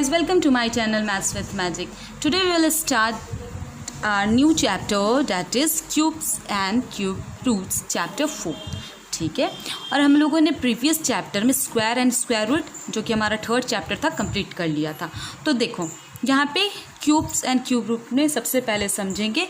guys, welcome to my channel Maths with Magic. Today we will start our new chapter, that is cubes and cube roots, chapter 4. ठीक है, और हम लोगों ने previous chapter में square and square root, जो कि हमारा थर्ड चैप्टर था, कंप्लीट कर लिया था. तो देखो यहाँ पे क्यूब्स एंड क्यूब रूट में सबसे पहले समझेंगे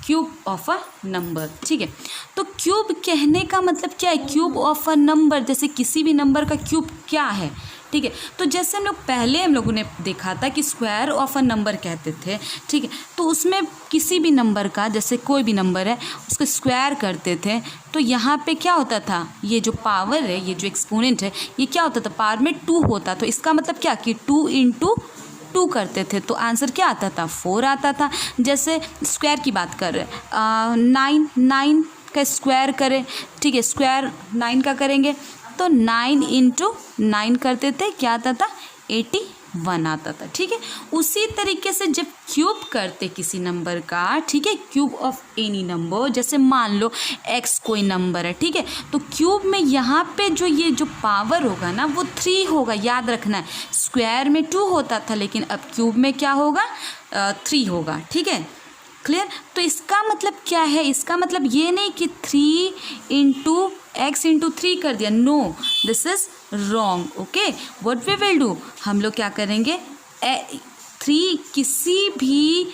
क्यूब ऑफ अ नंबर. ठीक है, तो क्यूब कहने का मतलब क्या है? क्यूब ऑफ अ नंबर, जैसे किसी भी नंबर का क्यूब क्या है. ठीक है, तो जैसे हम लोगों ने देखा था कि स्क्वायर ऑफ अ नंबर कहते थे. ठीक है, तो उसमें किसी भी नंबर का, जैसे कोई भी नंबर है, उसको स्क्वायर करते थे. तो यहाँ पे क्या होता था, ये जो पावर है, ये जो एक्सपोनेंट है, ये क्या होता था, पावर में 2 होता. तो इसका मतलब क्या कि 2 × 2 करते थे, तो आंसर क्या आता था, 4 आता था. जैसे स्क्वायर की बात कर रहे हैं, 9 का स्क्वायर करें. ठीक है, स्क्वायर 9 का करेंगे तो 9 × 9 करते थे, क्या आता था, 81 आता था. ठीक है, उसी तरीके से जब क्यूब करते किसी नंबर का, ठीक है, क्यूब ऑफ एनी नंबर, जैसे मान लो x कोई नंबर है. ठीक है, तो क्यूब में यहाँ पे ये जो पावर होगा ना, वो 3 होगा. याद रखना है, स्क्वायर में 2 होता था, लेकिन अब क्यूब में क्या होगा, 3 होगा. ठीक है, क्लियर. तो इसका मतलब क्या है, इसका मतलब ये नहीं कि 3 × x × 3 कर दिया. No, this is wrong. Okay, what we will do, हम लोग क्या करेंगे, 3 किसी भी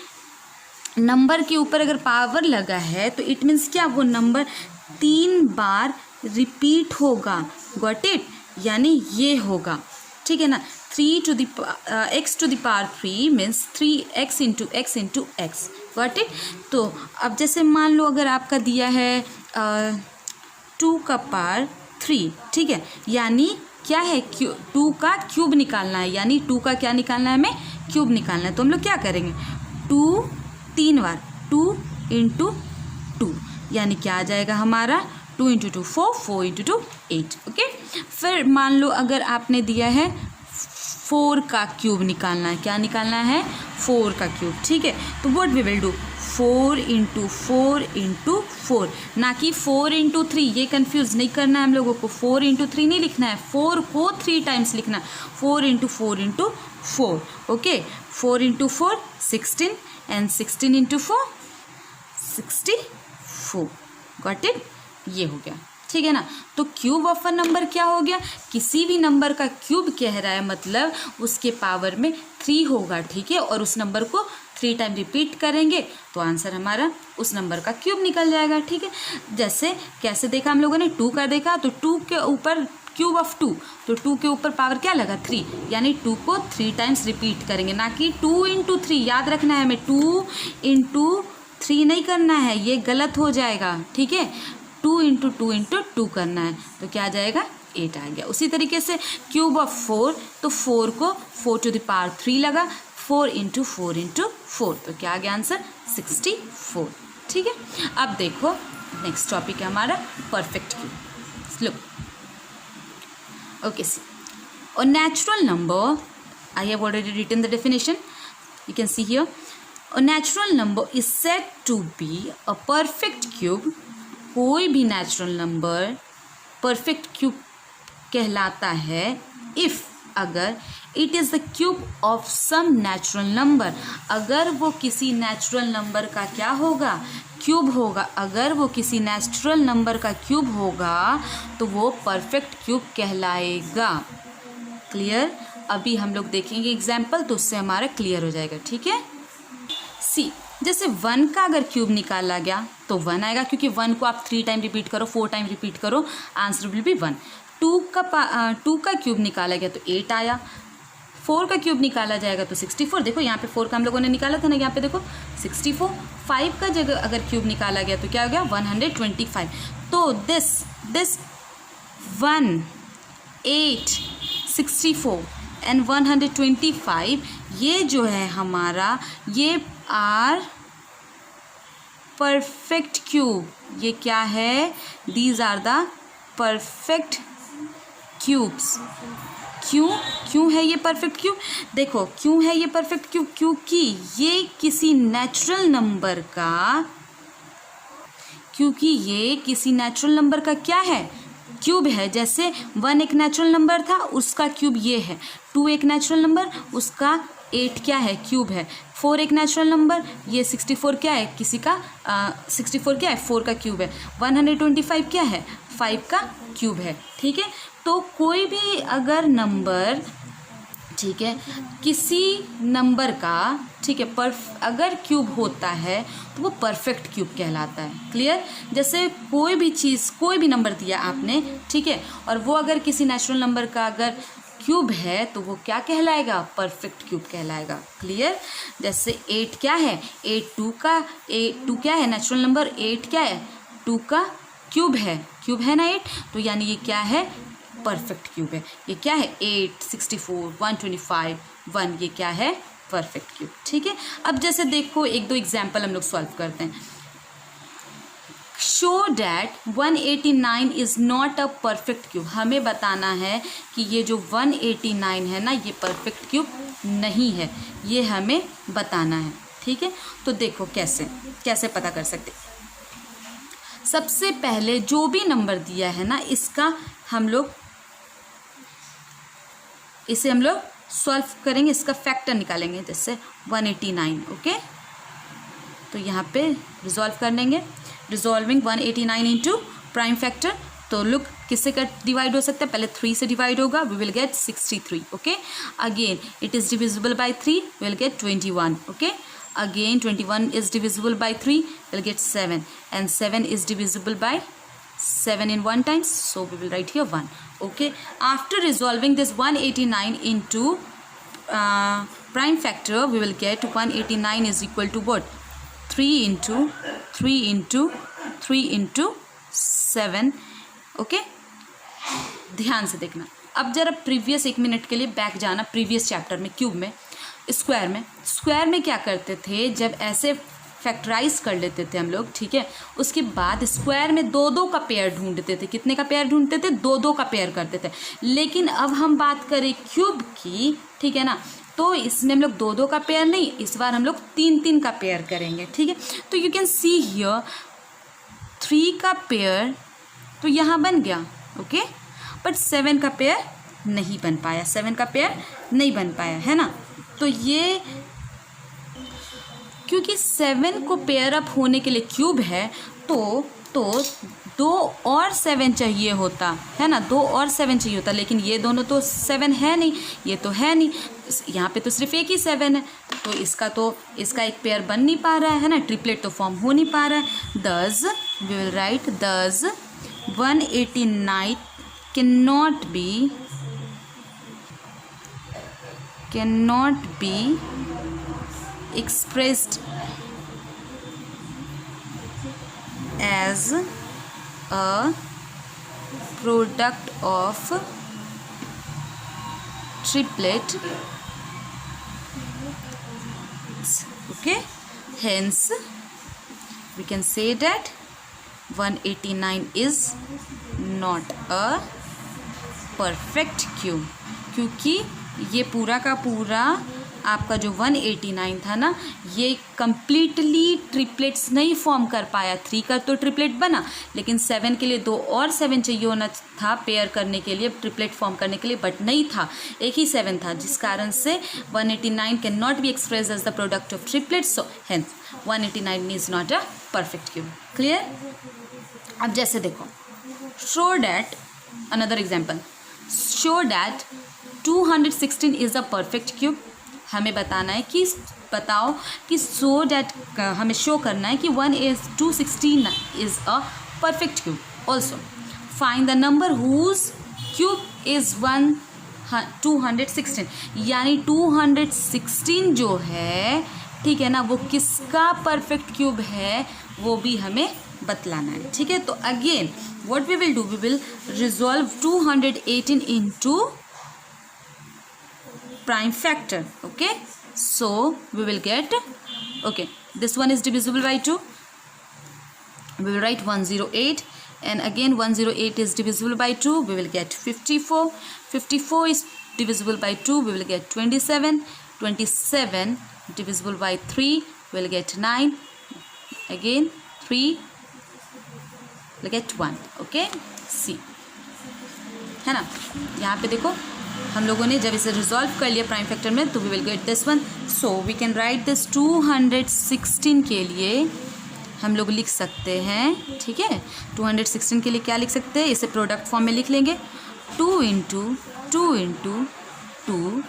नंबर के ऊपर अगर पावर लगा है तो इट मीन्स क्या, वो नंबर 3 बार रिपीट होगा. गॉट इट, यानी ये होगा. ठीक है ना, 3 to the x to the power 3 means 3x × x × x. Got it. तो अब जैसे मान लो अगर आपका दिया है 2 का पावर 3. ठीक है, यानी क्या है, 2 का क्यूब निकालना है, यानी 2 का क्या निकालना है, हमें क्यूब निकालना है. तो हम लोग क्या करेंगे, 2 3 बार, 2 × 2, यानी क्या आ जाएगा हमारा, 2 × 2 4, 4 × 2 8. ओके, फिर मान लो अगर आपने दिया है 4 का क्यूब निकालना है, क्या निकालना है, 4 का क्यूब. ठीक है, तो व्हाट वी विल डू, 4 × 4 × 4, ना कि 4 × 3. ये कंफ्यूज नहीं करना है हम लोगों को, 4 × 3 नहीं लिखना है, 4 को 3 टाइम्स लिखना है, 4 × 4 × 4. Okay, 4 × 4 16 and 16 × 4 64. गॉट इट, ये हो गया. ठीक है ना. तो क्यूब ऑफ अ नंबर क्या हो गया, किसी भी नंबर का क्यूब कह रहा है, मतलब उसके पावर में 3 होगा. ठीक है, और उस नंबर को 3 टाइम रिपीट करेंगे तो आंसर हमारा उस नंबर का क्यूब निकल जाएगा. ठीक है, जैसे कैसे देखा हम लोगों ने, 2 का देखा, तो 2 के ऊपर क्यूब ऑफ 2, तो 2 के ऊपर पावर क्या लगा, 3, यानी 2 को 3 टाइम्स रिपीट करेंगे, ना कि 2 × 3. याद रखना है, हमें 2 × 3 नहीं करना है, ये गलत हो जाएगा. ठीक है, 2 × 2 × 2 करना है, तो क्या आ जाएगा, 8 आ गया. उसी तरीके से क्यूब ऑफ 4, तो 4 को 4 to the power 3 लगा, 4 × 4 × 4, तो क्या आ गया आंसर, 64. ठीक है, अब देखो नेक्स्ट टॉपिक है हमारा perfect cube. Look, okay, see और natural number, I have already written the definition, you can see here. A natural number is said to be a perfect cube. कोई भी नेचुरल नंबर परफेक्ट क्यूब कहलाता है if, अगर it is the cube of some natural number, अगर वो किसी natural number का क्या होगा, क्यूब होगा. अगर वो किसी नेचुरल नंबर का क्यूब होगा तो वो परफेक्ट क्यूब कहलाएगा. क्लियर. अभी हम लोग देखेंगे एग्जाम्पल, तो उससे हमारा क्लियर हो जाएगा. ठीक है, सी जैसे 1 का अगर क्यूब निकाला गया तो 1 आएगा, क्योंकि 1 को आप 3 टाइम रिपीट करो, 4 टाइम रिपीट करो, आंसर विल बी 1. 2 का क्यूब निकाला गया तो 8 आया. 4 का क्यूब निकाला जाएगा तो 64. देखो यहाँ पे 4 का हम लोगों ने निकाला था ना, यहाँ पे देखो 64. 5 का जगह अगर क्यूब निकाला गया तो क्या हो गया, 125. तो दिस 1 8 64 एंड 125, ये जो है हमारा, ये आर परफेक्ट क्यूब. ये क्या है, these are the perfect cubes. क्यों है ये परफेक्ट क्यूब, देखो क्यों है ये परफेक्ट क्यूब, क्योंकि ये किसी नेचुरल नंबर का क्या है, क्यूब है. जैसे 1 एक नेचुरल नंबर था, उसका क्यूब ये है. 2 एक नेचुरल नंबर, उसका 8 क्या है, क्यूब है। 4 एक नेचुरल नंबर, ये 64 क्या है, किसी का 64 क्या है, 4 का क्यूब है। 125 क्या है, 5 का क्यूब है। ठीक है, तो कोई भी अगर नंबर, ठीक है, किसी नंबर का, ठीक है, अगर क्यूब होता है तो वो परफेक्ट क्यूब कहलाता है। क्लियर? जैसे कोई भी चीज़, कोई भी नंबर दिया आपने, ठीक है, और वो अगर किसी नेचुरल नंबर का अगर क्यूब है तो वो क्या कहलाएगा, परफेक्ट क्यूब कहलाएगा। क्लियर? जैसे 8 क्या है, 8 2 का, 2 क्या है, नेचुरल नंबर, 8 क्या है, 2 का क्यूब है ना 8, तो यानी ये क्या है, परफेक्ट क्यूब है। ये क्या है, 8 64 125 1, ये क्या है, परफेक्ट क्यूब। ठीक है, अब जैसे देखो एक दो एग्जाम्पल हम लोग सॉल्व करते हैं। Show that 189 is not a perfect cube. हमें बताना है कि ये जो 189 है ना, ये परफेक्ट क्यूब नहीं है, ये हमें बताना है। ठीक है, तो देखो कैसे पता कर सकते। सबसे पहले जो भी नंबर दिया है ना, इसे हम लोग सॉल्व करेंगे, इसका फैक्टर निकालेंगे। जैसे 189, ओके, तो यहाँ पे रिजॉल्व कर लेंगे। रिजॉल्विंग 189 इंटू प्राइम फैक्टर, तो लुक किससे डिवाइड हो सकता है, पहले 3 से डिवाइड होगा, we will get 63। Okay, again it is divisible by 3, we will get 21। Okay, again 21 is divisible by 3, we will get 7, and 7 is divisible by 7 in 1 times, so we will write here 1. Okay, after resolving this 189 into prime factor, we will get 189 is equal to what, 3 into 3 into 3 into 7. Okay, ध्यान से देखना। अब जरा previous 1 minute के लिए back जाना, previous chapter में cube में, स्क्वायर में क्या करते थे, जब ऐसे फैक्टराइज कर लेते थे हम लोग, ठीक है, उसके बाद स्क्वायर में 2-2 का पेयर ढूंढते थे। कितने का पेयर ढूंढते थे, 2-2 का पेयर करते थे। लेकिन अब हम बात करें क्यूब की, ठीक है ना, तो इसमें हम लोग 2-2 का पेयर नहीं, इस बार हम लोग 3-3 का पेयर करेंगे। ठीक है, तो यू कैन सी हियर 3 का पेयर तो यहाँ बन गया, ओके, बट 7 का पेयर नहीं बन पाया, 7 का पेयर नहीं बन पाया, है ना। तो ये क्योंकि 7 को पेयर अप होने के लिए क्यूब है, तो 2 और 7 चाहिए होता है ना, 2 और 7 चाहिए होता, लेकिन ये दोनों तो 7 है नहीं, ये तो है नहीं, यहाँ पे तो सिर्फ एक ही 7 है, तो इसका एक पेयर बन नहीं पा रहा है ना, ट्रिपलेट तो फॉर्म हो नहीं पा रहा है। दस वी विल राइट, दस 189 cannot be expressed as a product of triplet, okay, hence we can say that 189 is not a perfect cube, क्योंकि ये पूरा का पूरा आपका जो 189 था ना, ये कम्प्लीटली ट्रिपलेट्स नहीं फॉर्म कर पाया। 3 का तो ट्रिपलेट बना, लेकिन 7 के लिए 2 और 7 चाहिए होना था पेयर करने के लिए, ट्रिपलेट फॉर्म करने के लिए, बट नहीं था, एक ही 7 था, जिस कारण से 189 can not be express as the product of triplets, so hence 189 is not a perfect cube. Clear? अब जैसे देखो, show that, another example, show that 216 is a perfect cube. हमें बताना है कि बताओ कि सो डैट, हमें शो करना है कि 216 is a perfect cube. Also find the number whose cube is 216, यानी 216 जो है, ठीक है ना, वो किसका परफेक्ट क्यूब है वो भी हमें बतलाना है। ठीक है, तो again what we will do, we will resolve 218 into prime factor. Okay, so we will get, okay, this one is divisible by 2, we will write 108, and again 108 is divisible by 2, we will get 54. 54 is divisible by 2, we will get 27. 27 divisible by 3, we will get 9, again 3, we will get 1. okay, see, है ना, यहाँ पे देखो हम लोगों ने जब इसे रिजॉल्व कर लिया प्राइम फैक्टर में तो we will get this one. So we can write this 216 के लिए हम लोग लिख सकते हैं. ठीक है, 216 के लिए क्या लिख सकते हैं, इसे प्रोडक्ट फॉर्म में लिख लेंगे. 2 into 2 into 2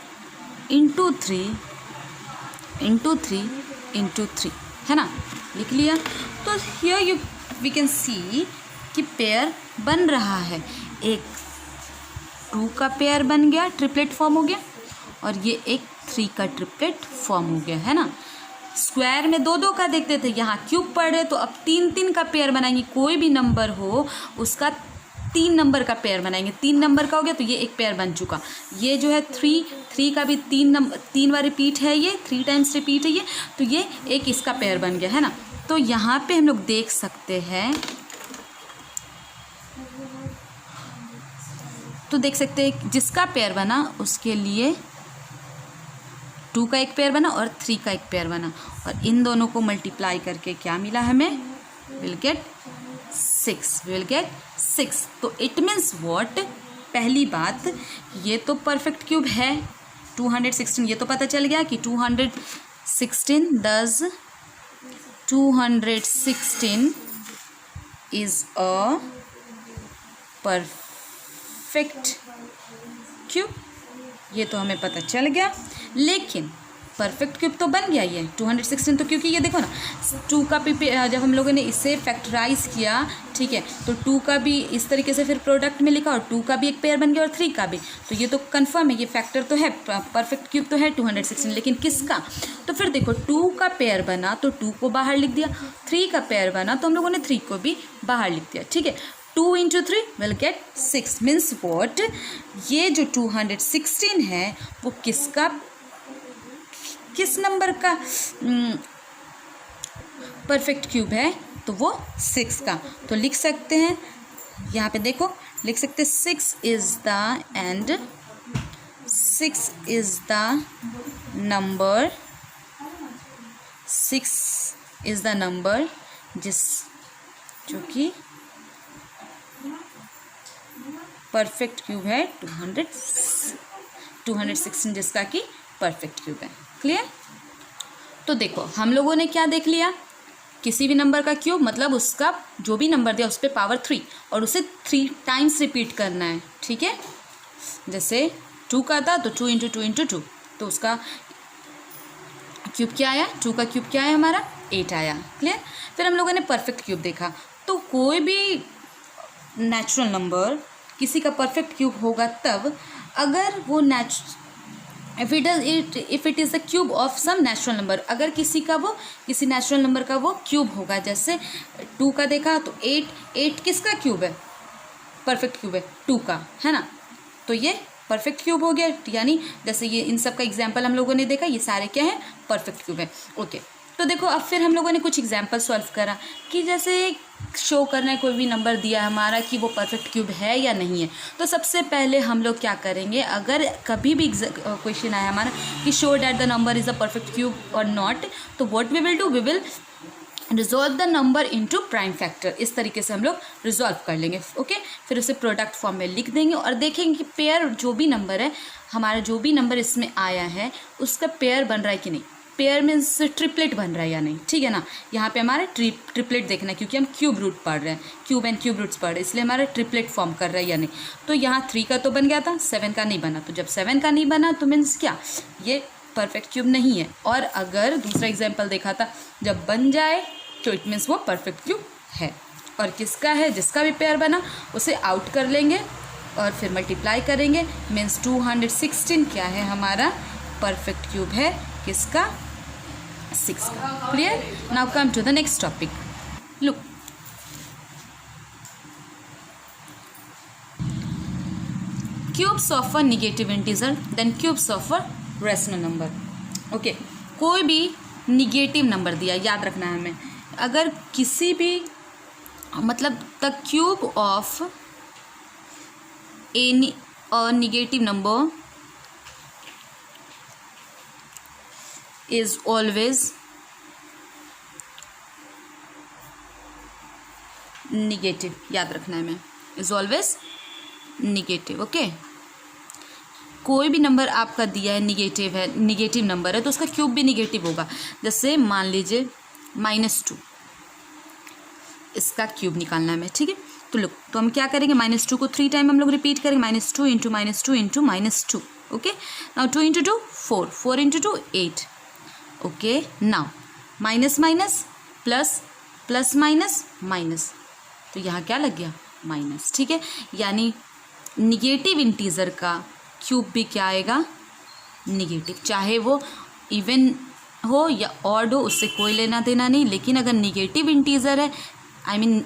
into 3 into 3 into 3, है ना, लिख लिया. तो here you we can see कि पेयर बन रहा है. एक 2 का पेयर बन गया, ट्रिपलेट फॉर्म हो गया, और ये एक 3 का ट्रिपलेट फॉर्म हो गया, है ना. स्क्वायर में 2 2 का देखते थे, यहाँ क्यूब पढ़ रहे तो अब 3 3 का पेयर बनाएंगे. कोई भी नंबर हो उसका 3 नंबर का पेयर बनाएंगे. 3 नंबर का हो गया तो ये एक पेयर बन चुका. ये जो है 3 का भी 3 बार रिपीट है, ये 3 टाइम्स रिपीट है ये, तो ये एक इसका पेयर बन गया, है ना. तो यहाँ पे हम लोग देख सकते हैं, तो देख सकते हैं जिसका पेयर बना उसके लिए 2 का एक पेयर बना और 3 का एक पेयर बना, और इन दोनों को मल्टीप्लाई करके क्या मिला हमें, विल गेट 6. तो इट मीन्स व्हाट, पहली बात ये तो परफेक्ट क्यूब है 216, ये तो पता चल गया कि 216 इज अ परफेक्ट क्यूब, ये तो हमें पता चल गया. लेकिन परफेक्ट क्यूब तो बन गया ये 216, तो क्योंकि ये देखो ना 2 का भी जब हम लोगों ने इसे फैक्टराइज किया, ठीक है, तो 2 का भी इस तरीके से फिर प्रोडक्ट में लिखा, और 2 का भी एक पेयर बन गया और 3 का भी, तो ये तो कंफर्म है, ये फैक्टर तो है, परफेक्ट क्यूब तो है 216. लेकिन किसका, तो फिर देखो 2 का पेयर बना तो 2 को बाहर लिख दिया, 3 का पेयर बना तो हम लोगों ने 3 को भी बाहर लिख दिया. ठीक है, 2 into 3 will get 6. Means what, ये जो 216 है वो किस नंबर का परफेक्ट क्यूब है, तो वो 6 का. तो लिख सकते हैं, यहाँ पे देखो लिख सकते हैं 6 इज द नंबर जो कि परफेक्ट क्यूब है 216, जिसका कि परफेक्ट क्यूब है. क्लियर. तो देखो हम लोगों ने क्या देख लिया, किसी भी नंबर का क्यूब मतलब उसका जो भी नंबर दिया उस पर पावर 3 और उसे 3 टाइम्स रिपीट करना है. ठीक है, जैसे 2 का था तो 2 इंटू 2 इंटू 2, तो उसका क्यूब क्या आया, 2 का क्यूब क्या आया हमारा 8 आया. क्लियर. फिर हम लोगों ने परफेक्ट क्यूब देखा, तो कोई भी नेचुरल नंबर किसी का परफेक्ट क्यूब होगा तब अगर वो if it is the cube of some natural number, अगर किसी नेचुरल नंबर का वो क्यूब होगा. जैसे 2 का देखा तो 8 किसका क्यूब है, परफेक्ट क्यूब है 2 का, है ना, तो ये परफेक्ट क्यूब हो गया. यानी जैसे ये इन सब का एग्जाम्पल हम लोगों ने देखा, ये सारे क्या है, परफेक्ट क्यूब है. ओके, तो देखो अब फिर हम लोगों ने कुछ एग्जाम्पल सॉल्व करा कि जैसे शो करना है कोई भी नंबर दिया है हमारा कि वो परफेक्ट क्यूब है या नहीं है. तो सबसे पहले हम लोग क्या करेंगे, अगर कभी भी क्वेश्चन आया हमारा कि show that the number is a perfect cube और नॉट, तो what we will do, we will resolve the number into prime factor. इस तरीके से हम लोग रिजॉल्व कर लेंगे. ओके, फिर उसे प्रोडक्ट फॉर्म में लिख देंगे और देखेंगे कि पेयर जो भी नंबर है हमारा, जो भी नंबर इसमें आया है उसका पेयर बन रहा है कि नहीं. पेयर मीन्स ट्रिपलेट बन रहा है या नहीं. ठीक है ना, यहाँ पे हमारा ट्रिपलेट देखना है क्योंकि हम क्यूब रूट पढ़ रहे हैं, क्यूब एंड क्यूब रूट्स पढ़ रहे हैं, इसलिए हमारा ट्रिपलेट फॉर्म कर रहा है या नहीं. तो यहाँ 3 का तो बन गया था, 7 का नहीं बना. तो जब 7 का नहीं बना तो मीन्स क्या, ये परफेक्ट क्यूब नहीं है. और अगर दूसरा एग्जाम्पल देखा था, जब बन जाए तो इट मीन्स वो परफेक्ट क्यूब है. और किसका है, जिसका भी पेयर बना उसे आउट कर लेंगे और फिर मल्टीप्लाई करेंगे. मीन्स 216 क्या है हमारा, परफेक्ट क्यूब है किसका, 6 का. Clear. Now come to the next topic. Look, cubes of a negative integer then cubes of a rational number. Okay, कोई भी निगेटिव नंबर दिया, याद रखना है हमें, अगर किसी भी मतलब the cube of any a negative number is always negative. याद रखना है हमें, is always negative. ओके, कोई भी नंबर आपका दिया है निगेटिव नंबर है तो उसका क्यूब भी निगेटिव होगा। जैसे मान लीजिए -2, इसका क्यूब निकालना है हमें, ठीक है। तो लो, तो हम क्या करेंगे, -2 को 3 टाइम हम लोग रिपीट करेंगे, -2 into -2 into -2, okay. Now 2 into 2 4, 4 into 2 8, okay. Now minus minus plus, plus minus minus, तो यहाँ क्या लग गया, माइनस, ठीक है। यानी निगेटिव इंटीजर का क्यूब भी क्या आएगा, निगेटिव, चाहे वो इवन हो या ऑड हो, उससे कोई लेना देना नहीं। लेकिन अगर निगेटिव इंटीजर है, आई मीन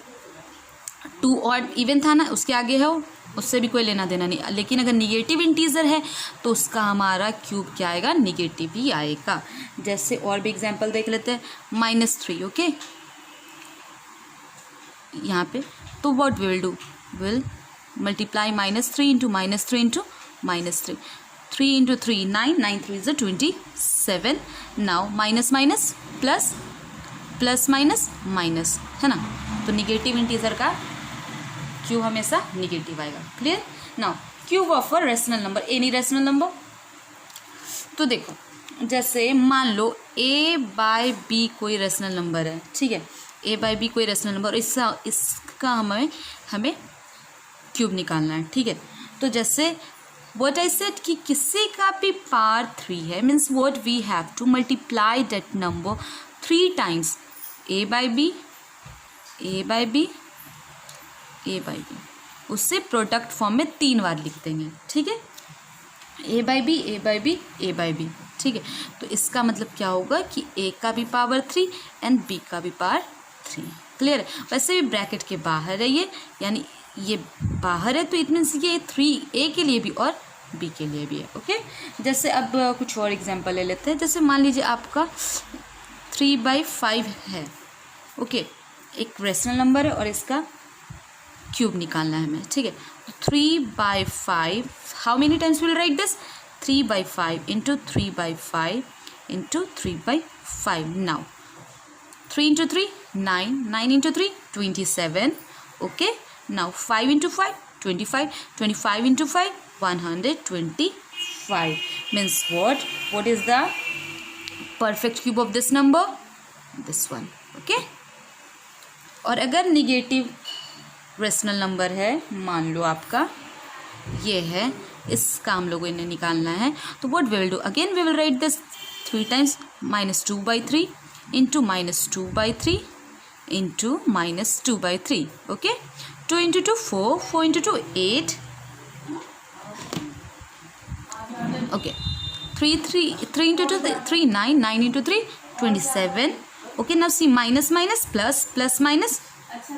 2 ऑड इवन था ना, उसके आगे है वो, उससे भी कोई लेना देना नहीं। लेकिन अगर निगेटिव इंटीजर है तो उसका हमारा क्यूब क्या आएगा, निगेटिव ही आएगा। जैसे और भी एग्जांपल देख लेते हैं, -3, ओके। यहाँ पे तो what we will do, will multiply -3 into -3 into -3, 3 into 3 9, 9 3 is 27। Now minus minus plus, plus minus minus, है ना। तो निगेटिव इंटीजर का क्यूब हमेशा निगेटिव आएगा, clear. Now cube of a rational number, any rational number. तो देखो जैसे मान लो a/b कोई रेशनल नंबर है, ठीक है। a/b कोई रेशनल नंबर, इसका हमें क्यूब निकालना है, ठीक है। तो जैसे व्हाट आई सेड कि किसी का भी पावर 3 है, means what we have to multiply that number 3 times, a/b, a/b, a/b, उससे प्रोडक्ट फॉर्म में 3 बार लिख देंगे, ठीक है। a/b, a/b, a/b, ठीक है। तो इसका मतलब क्या होगा कि a का भी पावर 3 एंड b का भी पावर 3, क्लियर है। वैसे भी ब्रैकेट के बाहर है ये, यानी ये बाहर है, तो इट मीन्स ये 3 a के लिए भी और b के लिए भी है, ओके। जैसे अब कुछ और एग्जांपल ले लेते हैं। जैसे मान लीजिए आपका 3/5 है, ओके। एक रेशनल नंबर है और इसका क्यूब निकालना है हमें, ठीक है। 3/5, how many times will write this, 3/5 into 3/5 into 3/5। Now 3 into 3 9, 9 into 3 27, okay. Now 5 into 5 25, 25 into 5 125, means what is the perfect cube of this number, this one, okay। और अगर निगेटिव रेशनल नंबर है, मान लो आपका ये है, इसका हम लोगों ने निकालना है, तो what we will do, again we will write this 3 times, -2/3 into -2/3 into -2/3, okay. 2 into 2 4, 4 into 2 8, okay. 3 into 2 3 9, 9 into 3 27, okay. Now see minus minus plus, plus minus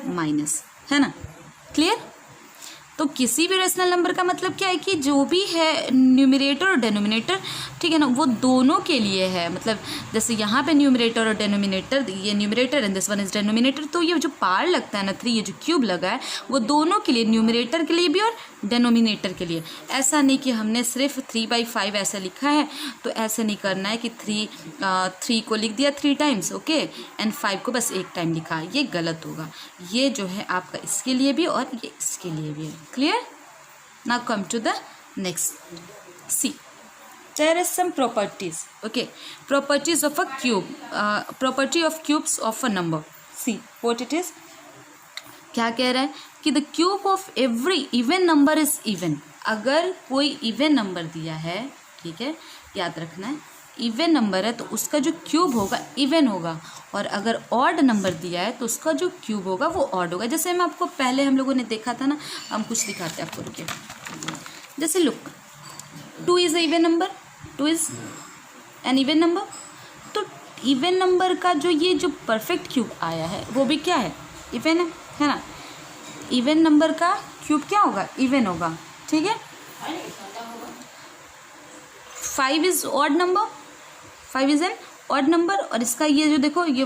minus, है ना, क्लियर। तो किसी भी रेशनल नंबर का मतलब क्या है कि जो भी है न्यूमरेटर और डेनोमिनेटर, ठीक है ना, वो दोनों के लिए है। मतलब जैसे यहाँ पे न्यूमरेटर और डेनोमिनेटर, ये numerator and this one is denominator, तो ये जो पार लगता है ना 3, ये जो क्यूब लगा है वो दोनों के लिए, न्यूमरेटर के लिए भी और डेनोमिनेटर के लिए। ऐसा नहीं कि हमने सिर्फ 3/5 ऐसा लिखा है, तो ऐसा नहीं करना है कि 3 को लिख दिया 3 टाइम्स, ओके, एंड 5 को बस 1 टाइम लिखा, ये गलत होगा। ये जो है आपका इसके लिए भी और ये इसके लिए भी है, clear। now come to the next, see there is some properties, okay, properties of a cube, property of cubes of a number, see what it is। क्या कह रहा है कि the cube of every even number is even. अगर कोई even number दिया है, ठीक है, याद रखना है, इवन नंबर है तो उसका जो क्यूब होगा इवन होगा, और अगर ऑड नंबर दिया है तो उसका जो क्यूब होगा वो ऑड होगा। जैसे हम आपको पहले हम लोगों ने देखा था ना, हम कुछ दिखाते हैं आपको, रुकिए। जैसे look 2 is a even number, 2 is an even number. तो इवन नंबर का जो परफेक्ट क्यूब आया है वो भी क्या है, इवन है ना। इवन नंबर का क्यूब क्या होगा, इवन होगा, ठीक है। 5 is odd number, 5 is an odd number, और इसका ये जो देखो ये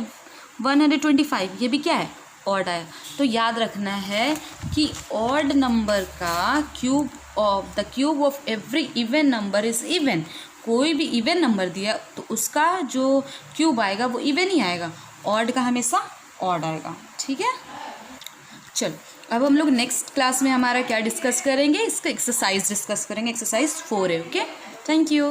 125, ये भी क्या है, ऑड आया। तो याद रखना है कि ऑड नंबर का cube of the cube of every even number is even. कोई भी इवन नंबर दिया तो उसका जो क्यूब आएगा वो इवन ही आएगा, ऑड का हमेशा ऑड आएगा, ठीक है। चलो अब हम लोग नेक्स्ट क्लास में हमारा क्या डिस्कस करेंगे, इसका एक्सरसाइज डिस्कस करेंगे। एक्सरसाइज 4 है। Okay, thank you.